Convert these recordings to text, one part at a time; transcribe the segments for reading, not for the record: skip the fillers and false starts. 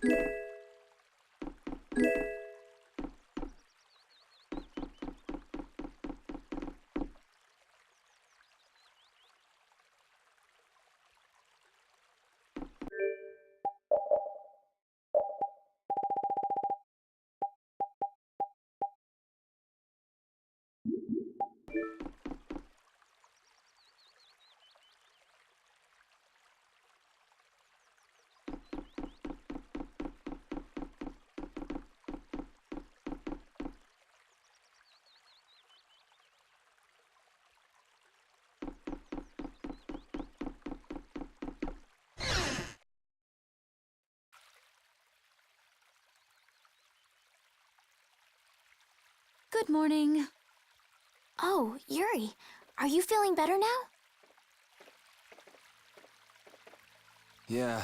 Good morning. Oh, Yuri, are you feeling better now? Yeah.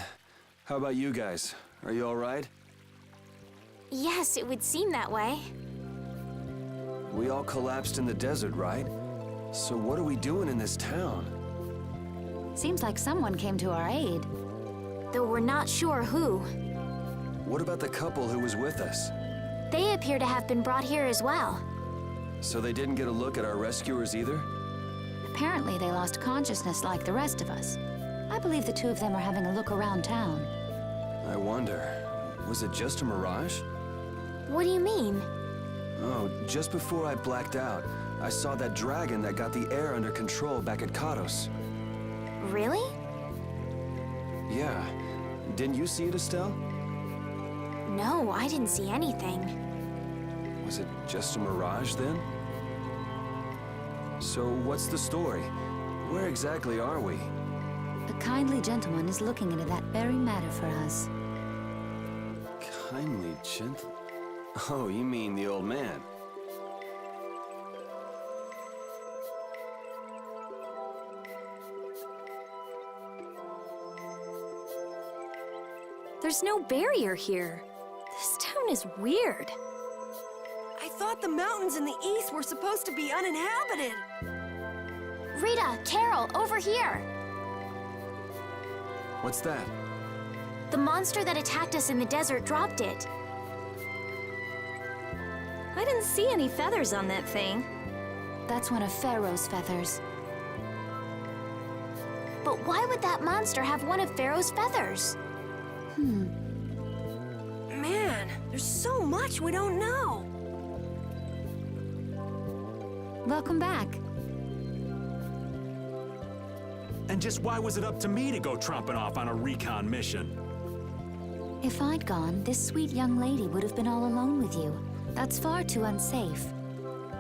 How about you guys? Are you all right? Yes, it would seem that way. We all collapsed in the desert, right? So what are we doing in this town? Seems like someone came to our aid. Though we're not sure who. What about the couple who was with us? They appear to have been brought here as well. So they didn't get a look at our rescuers either? Apparently they lost consciousness like the rest of us. I believe the two of them are having a look around town. I wonder, was it just a mirage? What do you mean? Oh, just before I blacked out, I saw that dragon that got the air under control back at Katos. Really? Yeah. Didn't you see it, Estelle? No, I didn't see anything. Was it just a mirage then? So what's the story? Where exactly are we? A kindly gentleman is looking into that very matter for us. Kindly gentle... Oh, you mean the old man? There's no barrier here. This town is weird. I thought the mountains in the east were supposed to be uninhabited. Rita, Carol, over here! What's that? The monster that attacked us in the desert dropped it. I didn't see any feathers on that thing. That's one of Pharaoh's feathers. But why would that monster have one of Pharaoh's feathers? Man, there's so much we don't know. Welcome back. And just why was it up to me to go tromping off on a recon mission? If I'd gone, this sweet young lady would have been all alone with you. That's far too unsafe.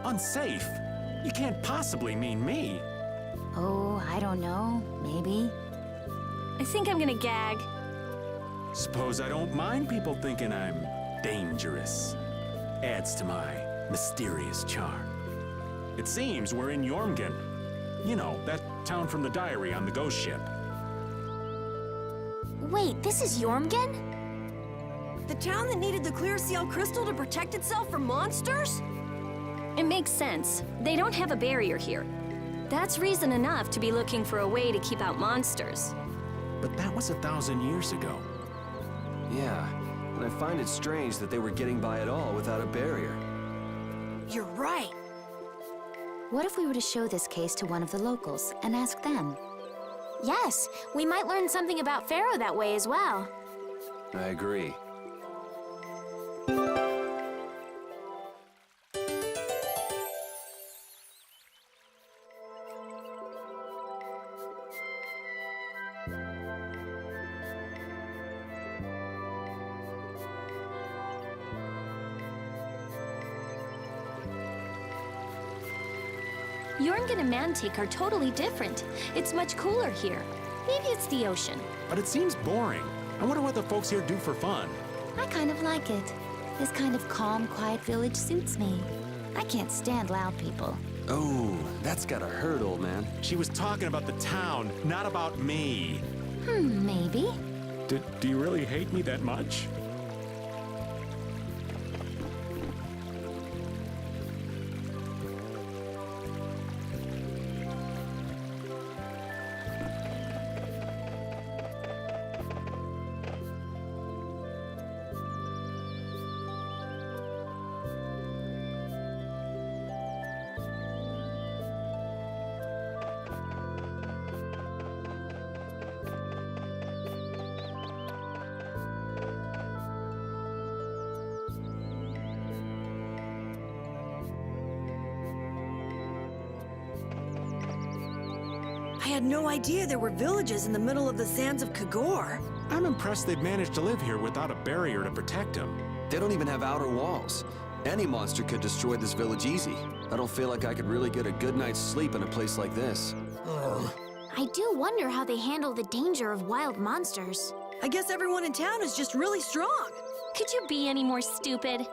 Unsafe? You can't possibly mean me. Oh, I don't know. Maybe. I think I'm gonna gag. Suppose I don't mind people thinking I'm dangerous. Adds to my mysterious charm. It seems we're in Yormgen. You know, that town from the diary on the ghost ship. Wait, this is Yormgen? The town that needed the clear seal crystal to protect itself from monsters? It makes sense. They don't have a barrier here. That's reason enough to be looking for a way to keep out monsters. But that was 1,000 years ago. Yeah, and I find it strange that they were getting by at all without a barrier. You're right. What if we were to show this case to one of the locals and ask them? Yes, we might learn something about Pharaoh that way as well. I agree. Yormgen and Mantic are totally different. It's much cooler here. Maybe it's the ocean. But it seems boring. I wonder what the folks here do for fun. I kind of like it. This kind of calm, quiet village suits me. I can't stand loud people. Oh, that's gotta hurt, old man. She was talking about the town, not about me. Maybe. Do you really hate me that much? I had no idea there were villages in the middle of the sands of Kagor. I'm impressed they've managed to live here without a barrier to protect them. They don't even have outer walls. Any monster could destroy this village easy. I don't feel like I could really get a good night's sleep in a place like this. I do wonder how they handle the danger of wild monsters. I guess everyone in town is just really strong. Could you be any more stupid?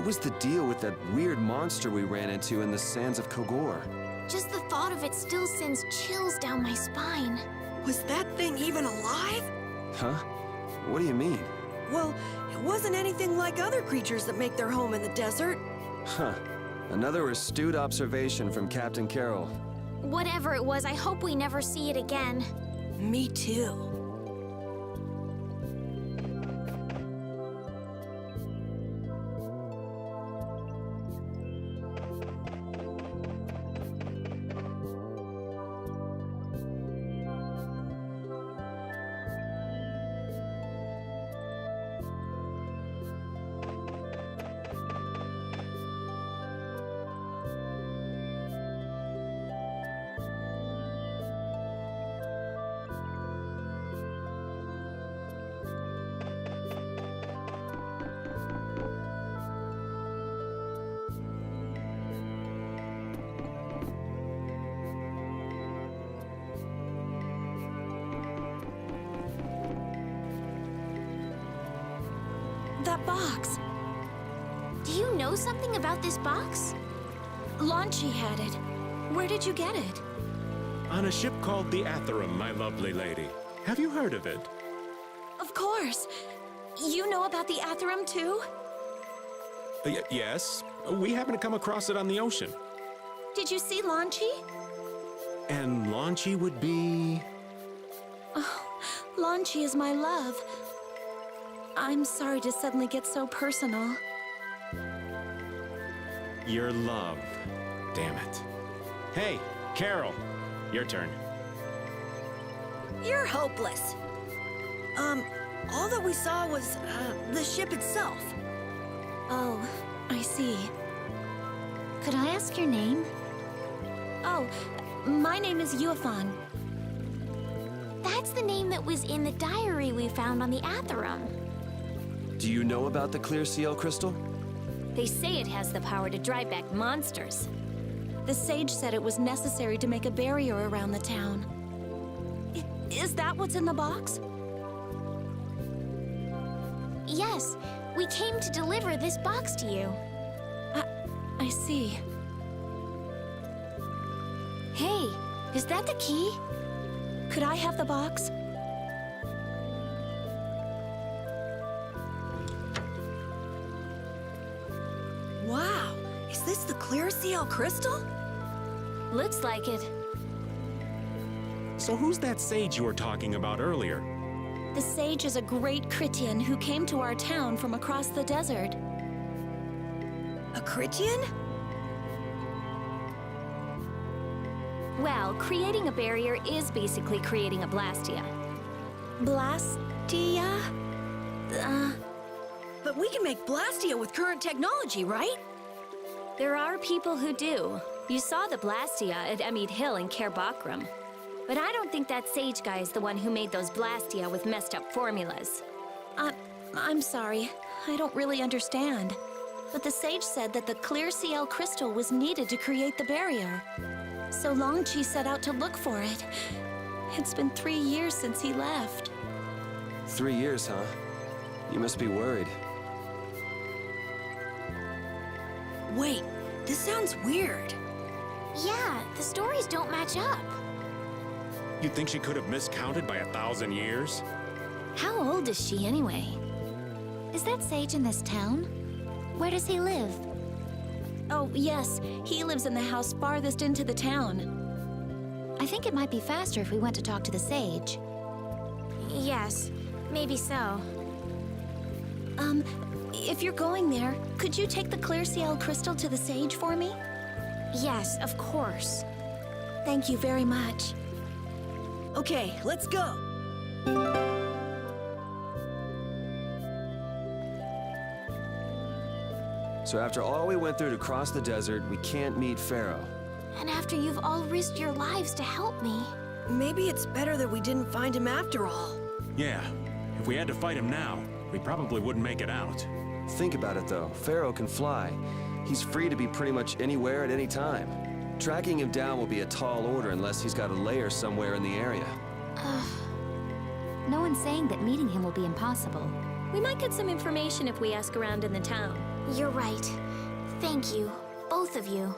What was the deal with that weird monster we ran into in the sands of Kogor? Just the thought of it still sends chills down my spine. Was that thing even alive? Huh? What do you mean? Well, it wasn't anything like other creatures that make their home in the desert. Huh. Another astute observation from Captain Carroll. Whatever it was, I hope we never see it again. Me too. That box. Do you know something about this box? Launchy had it. Where did you get it? On a ship called the Atherum, my lovely lady. Have you heard of it? Of course. You know about the Atherum too? Yes. We happened to come across it on the ocean. Did you see Launchy? And Launchy would be... Launchy is my love. I'm sorry to suddenly get so personal. Your love. Damn it. Hey, Carol. Your turn. You're hopeless. All that we saw was, the ship itself. Oh, I see. Could I ask your name? Oh, my name is Yuafan. That's the name that was in the diary we found on the Atherum. Do you know about the clear seal crystal? They say it has the power to drive back monsters. The sage said it was necessary to make a barrier around the town. Is that what's in the box? Yes, we came to deliver this box to you. I see. Hey, is that the key? Could I have the box? Wow, is this the clear seal crystal? Looks like it. So who's that sage you were talking about earlier? The sage is a great Critian who came to our town from across the desert. A Critian? Well, creating a barrier is basically creating a Blastia. Blastia? But we can make Blastia with current technology, right? There are people who do. You saw the Blastia at Emmede Hill in Cair Bakram. But I don't think that sage guy is the one who made those Blastia with messed up formulas. I'm sorry. I don't really understand. But the sage said that the clear CL crystal was needed to create the barrier. So Longchi set out to look for it. It's been 3 years since he left. 3 years, huh? You must be worried. Wait, this sounds weird. Yeah, the stories don't match up. You think she could have miscounted by 1,000 years? How old is she anyway? Is that sage in this town? Where does he live? Oh, yes. He lives in the house farthest into the town. I think it might be faster if we went to talk to the sage. Yes, maybe so. If you're going there, could you take the clear CL crystal to the sage for me? Yes, of course. Thank you very much. Okay, let's go. So after all we went through to cross the desert, we can't meet Pharaoh. And after you've all risked your lives to help me. Maybe it's better that we didn't find him after all. Yeah. If we had to fight him now, we probably wouldn't make it out. Think about it though, Pharaoh can fly. He's free to be pretty much anywhere at any time. Tracking him down will be a tall order unless he's got a lair somewhere in the area. No one's saying that meeting him will be impossible. We might get some information if we ask around in the town. You're right. Thank you, both of you.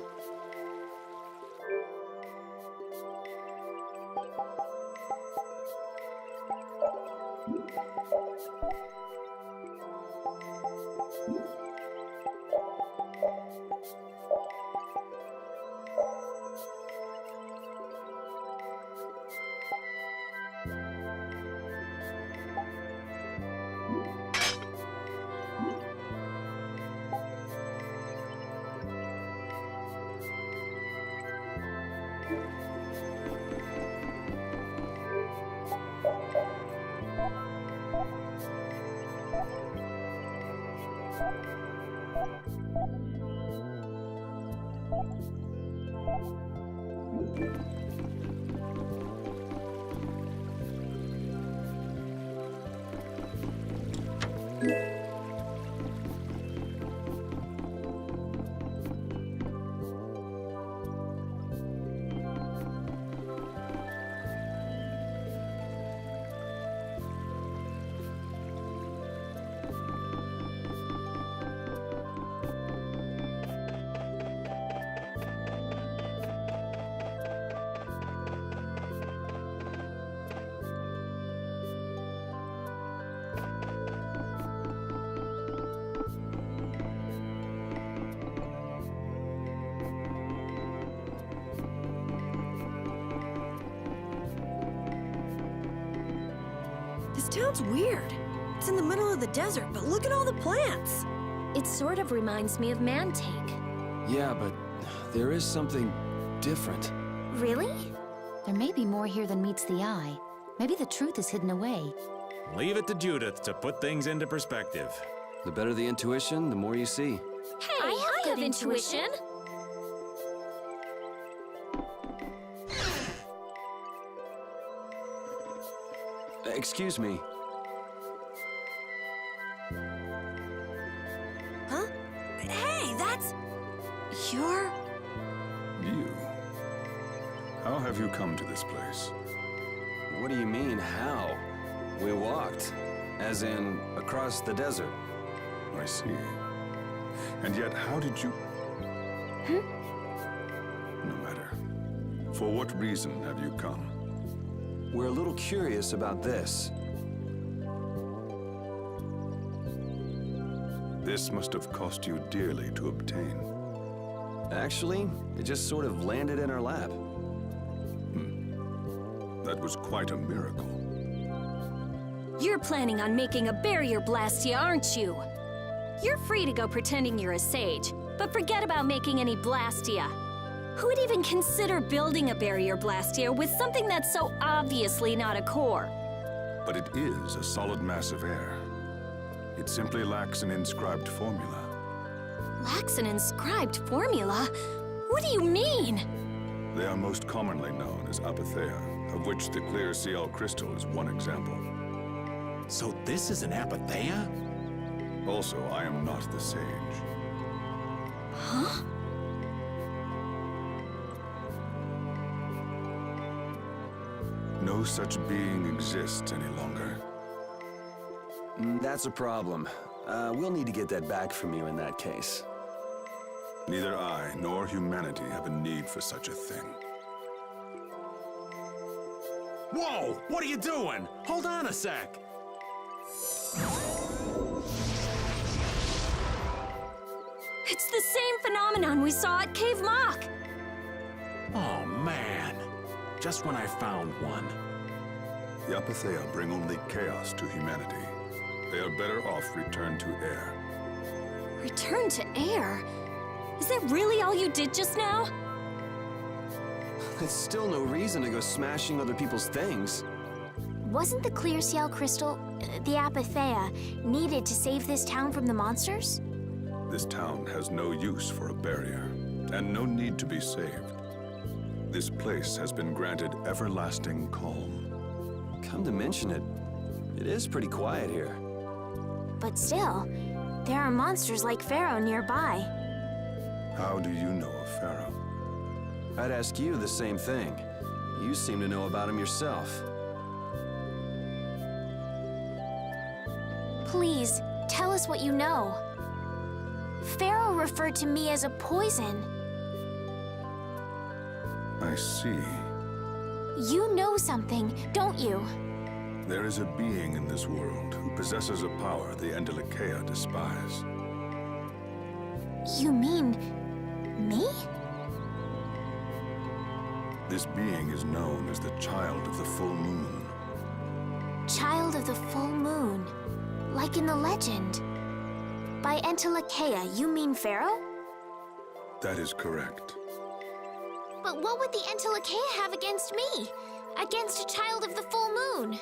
This town's weird. It's in the middle of the desert, but look at all the plants. It sort of reminds me of Mantake. Yeah, but there is something different. Really? There may be more here than meets the eye. Maybe the truth is hidden away. Leave it to Judith to put things into perspective. The better the intuition, the more you see. Hey, I have intuition. Excuse me. Huh? Hey, that's... You're... You. How have you come to this place? What do you mean, how? We walked. As in, across the desert. I see. And yet, how did you... No matter. For what reason have you come? We're a little curious about this. This must have cost you dearly to obtain. Actually, it just sort of landed in our lap. That was quite a miracle. You're planning on making a barrier blastia, aren't you? You're free to go pretending you're a sage, but forget about making any blastia. Who would even consider building a barrier blastia with something that's so obviously not a core? But it is a solid mass of air. It simply lacks an inscribed formula. Lacks an inscribed formula? What do you mean? They are most commonly known as apatheia, of which the clear CL crystal is one example. So this is an apatheia? Also, I am not the sage. Huh? No such being exists any longer. That's a problem. We'll need to get that back from you in that case. Neither I nor humanity have a need for such a thing. Whoa! What are you doing? Hold on a sec! It's the same phenomenon we saw at Cave Mock! Oh, man. Just when I found one. The apatheia bring only chaos to humanity. They are better off returned to air. Return to air? Is that really all you did just now? It's still no reason to go smashing other people's things. Wasn't the clear CL crystal, the apatheia, needed to save this town from the monsters? This town has no use for a barrier, and no need to be saved. This place has been granted everlasting calm. Come to mention it, it is pretty quiet here. But still, there are monsters like Pharaoh nearby. How do you know of Pharaoh? I'd ask you the same thing. You seem to know about him yourself. Please, tell us what you know. Pharaoh referred to me as a poison. I see. You know something, don't you? There is a being in this world who possesses a power the Entelekea despise. You mean me? This being is known as the Child of the Full Moon. Child of the full moon, like in the legend. By Entelekea, you mean Pharaoh? That is correct. But what would the Entelekea have against me? Against a child of the full moon?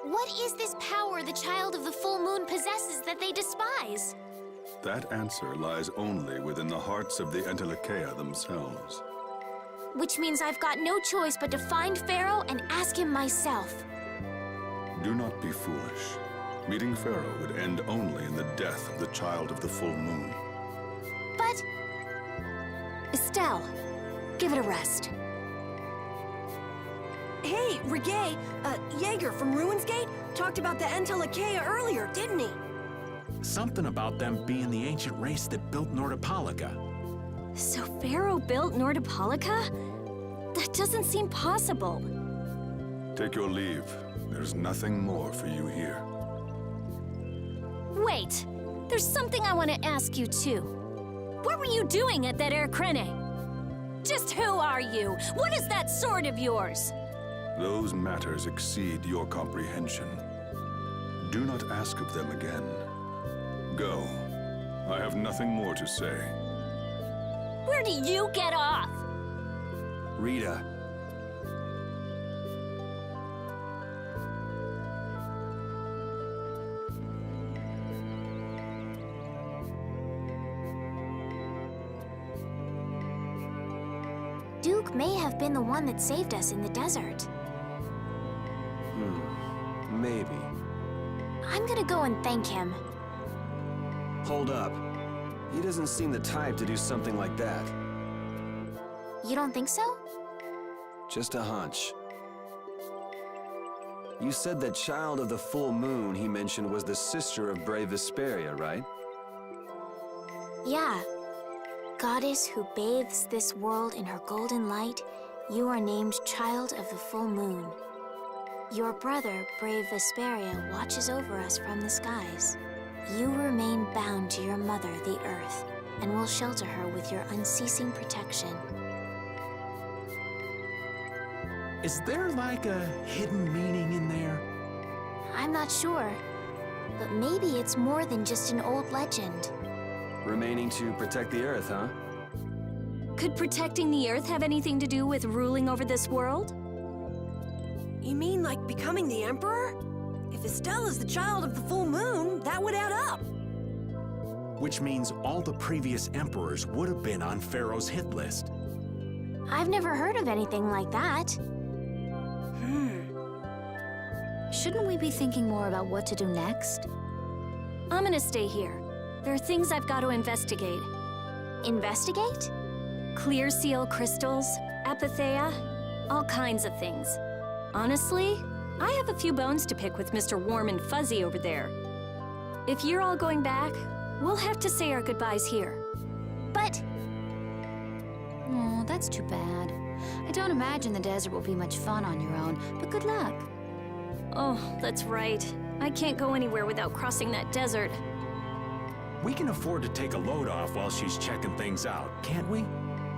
What is this power the child of the full moon possesses that they despise? That answer lies only within the hearts of the Entelekea themselves. Which means I've got no choice but to find Pharaoh and ask him myself. Do not be foolish. Meeting Pharaoh would end only in the death of the Child of the Full Moon. But Estelle, give it a rest. Hey, Reggae, Jaeger from Ruins Gate talked about the Entelekea earlier, didn't he? Something about them being the ancient race that built Nordopolica. So Pharaoh built Nordopolica? That doesn't seem possible. Take your leave. There's nothing more for you here. Wait, there's something I want to ask you too. What were you doing at that Air Krene? Just who are you? What is that sword of yours? Those matters exceed your comprehension. Do not ask of them again. Go. I have nothing more to say. Where do you get off? Rita. Duke may have been the one that saved us in the desert. Maybe. I'm gonna go and thank him. Hold up. He doesn't seem the type to do something like that. You don't think so? Just a hunch. You said that Child of the Full Moon he mentioned was the sister of brave Vesperia, right? Yeah. Goddess who bathes this world in her golden light, you are named Child of the Full Moon. Your brother, brave Vesperia, watches over us from the skies. You remain bound to your mother, the Earth, and will shelter her with your unceasing protection. Is there like a hidden meaning in there? I'm not sure, but maybe it's more than just an old legend. Remaining to protect the Earth, huh? Could protecting the Earth have anything to do with ruling over this world? You mean like becoming the Emperor? If Estelle is the child of the full moon, that would add up. Which means all the previous emperors would have been on Pharaoh's hit list. I've never heard of anything like that. Shouldn't we be thinking more about what to do next? I'm gonna stay here. There are things I've got to investigate. Investigate? Clear seal crystals, apatheia, all kinds of things. Honestly, I have a few bones to pick with Mr. Warm and Fuzzy over there. If you're all going back, we'll have to say our goodbyes here. But Oh, that's too bad. I don't imagine the desert will be much fun on your own, but good luck. Oh, that's right. I can't go anywhere without crossing that desert. We can afford to take a load off while she's checking things out, can't we?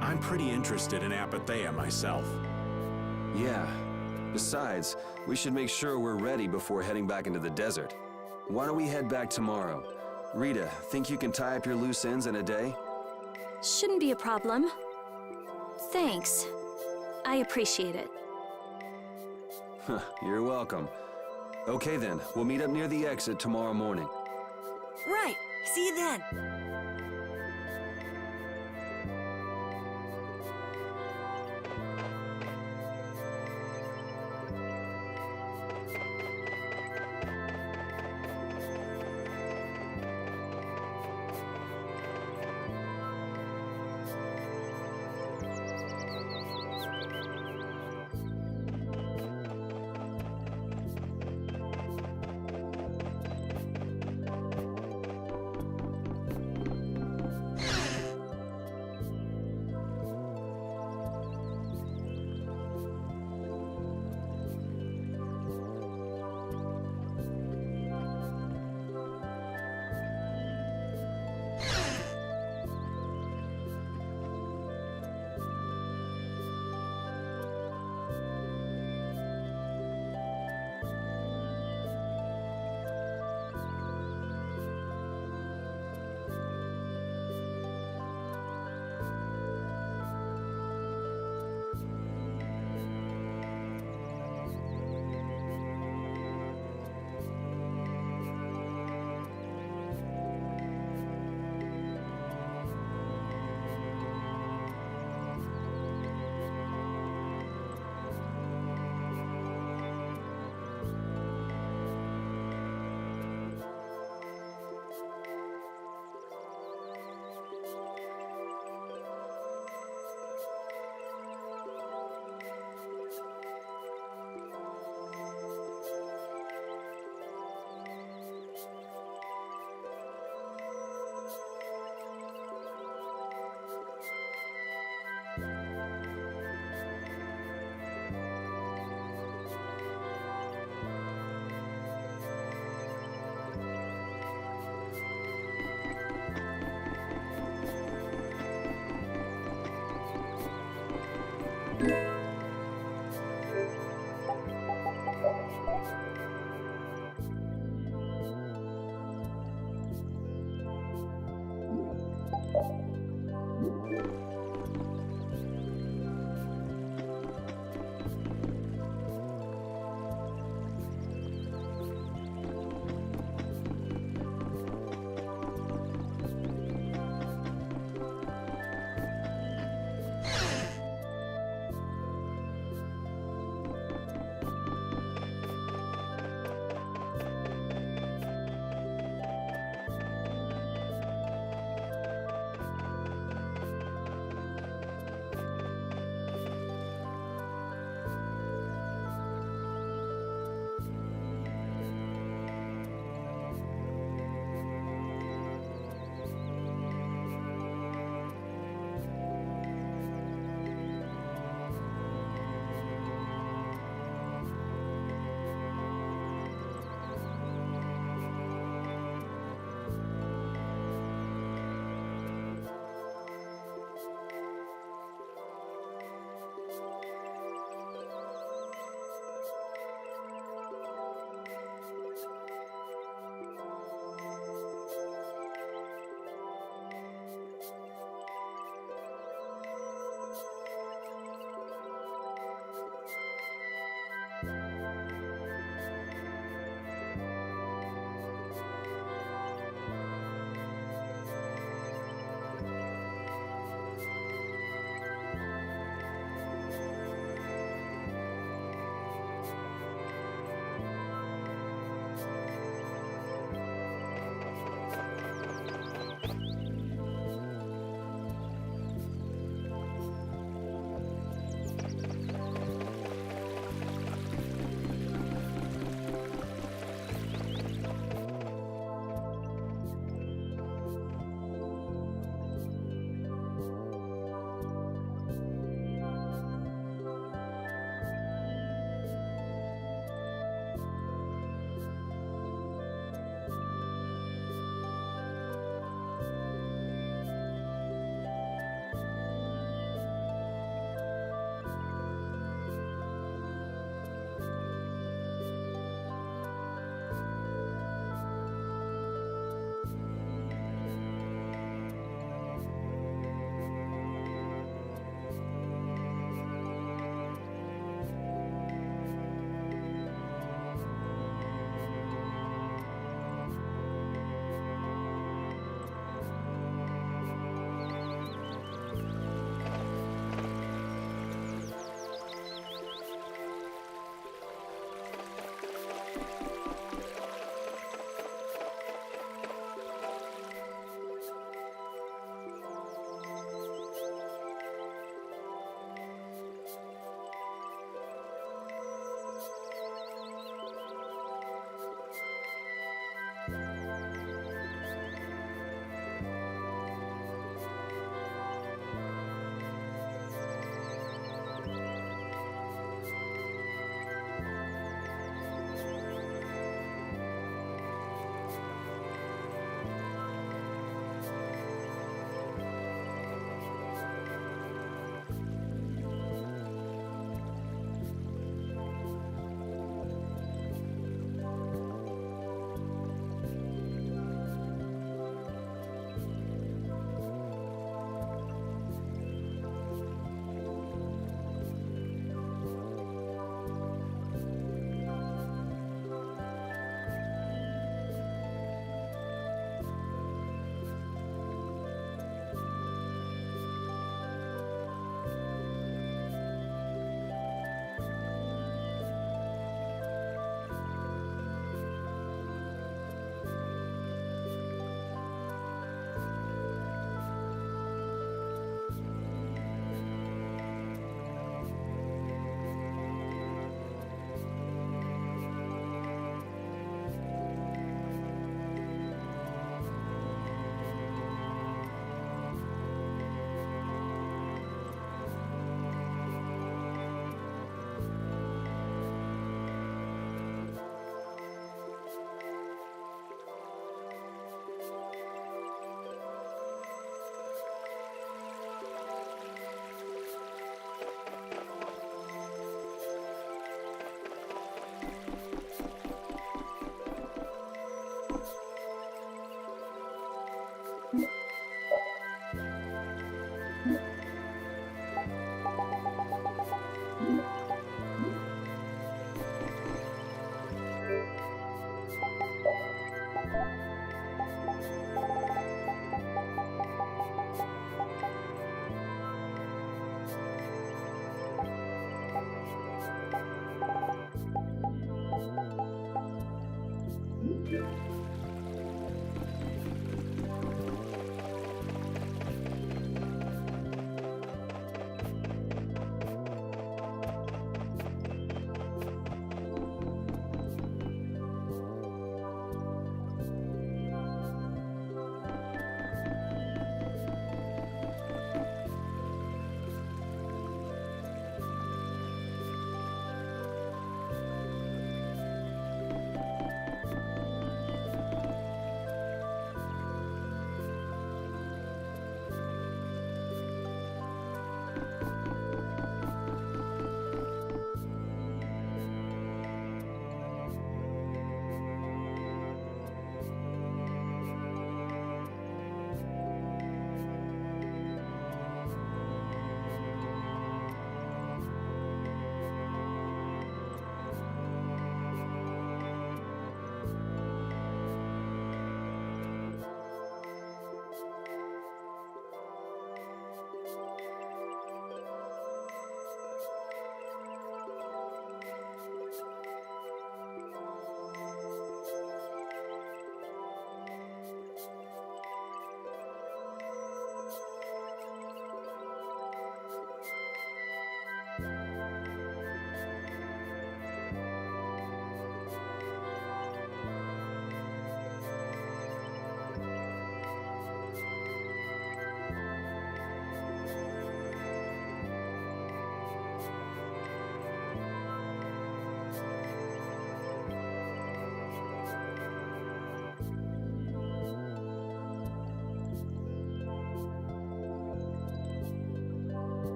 I'm pretty interested in apatheia myself. Yeah. Besides, we should make sure we're ready before heading back into the desert. Why don't we head back tomorrow? Rita, think you can tie up your loose ends in a day? Shouldn't be a problem. Thanks. I appreciate it. You're welcome. Okay then, we'll meet up near the exit tomorrow morning. Right. See you then.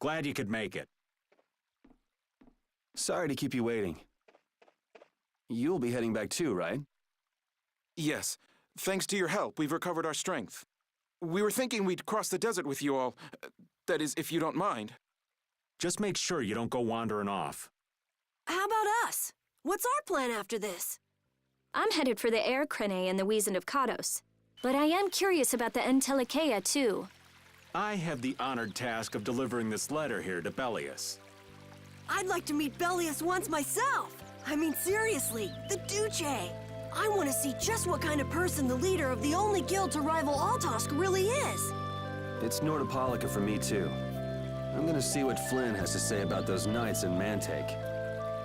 Glad you could make it. Sorry to keep you waiting. You'll be heading back too, right? Yes. Thanks to your help, we've recovered our strength. We were thinking we'd cross the desert with you all. That is, if you don't mind. Just make sure you don't go wandering off. How about us? What's our plan after this? I'm headed for the Air Crane and the Wizened of Kados. But I am curious about the Entelikeia, too. I have the honored task of delivering this letter here to Belius. I'd like to meet Belius once myself. I mean, seriously, the Duce. I want to see just what kind of person the leader of the only guild to rival Altosk really is. It's Nordopolica for me too. I'm gonna see what Flynn has to say about those knights in Mantake.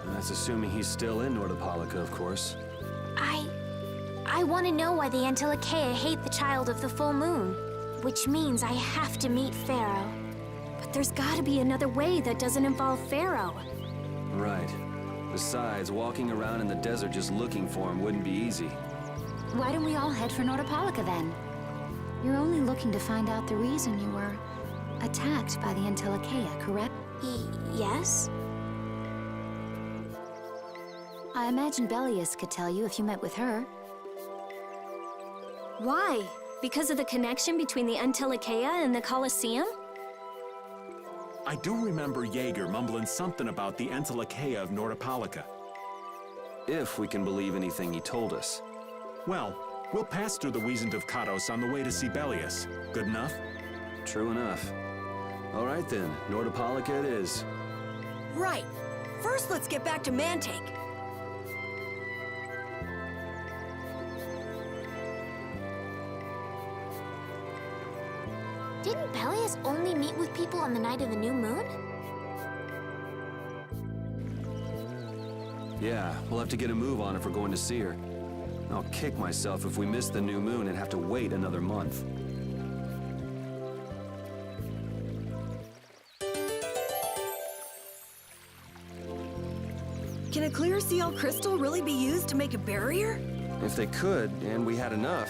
And that's assuming he's still in Nordopolica, of course. I want to know why the Entelikeia hate the child of the full moon. Which means I have to meet Pharaoh. But there's gotta be another way that doesn't involve Pharaoh. Right. Besides, walking around in the desert just looking for him wouldn't be easy. Why don't we all head for Nordopolica then? You're only looking to find out the reason you were attacked by the Entelikeia, correct? Yes? I imagine Belius could tell you if you met with her. Why? Because of the connection between the Entelikeia and the Colosseum? I do remember Jaeger mumbling something about the Entelikeia of Nordopolica. If we can believe anything he told us. Well, we'll pass through the Wizened of Kados on the way to see Belius. Good enough? True enough. All right then, Nordopolica it is. Right. First, let's get back to Mantake. Didn't Belius only meet with people on the night of the new moon? Yeah, we'll have to get a move on if we're going to see her. I'll kick myself if we miss the new moon and have to wait another month. Can a clear CL crystal really be used to make a barrier? If they could, and we had enough,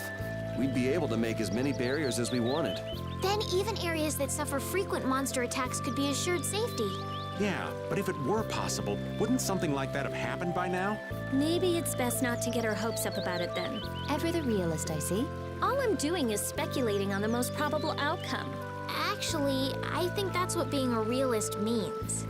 we'd be able to make as many barriers as we wanted. Then even areas that suffer frequent monster attacks could be assured safety. Yeah, but if it were possible, wouldn't something like that have happened by now? Maybe it's best not to get our hopes up about it then. Ever the realist, I see. All I'm doing is speculating on the most probable outcome. Actually, I think that's what being a realist means.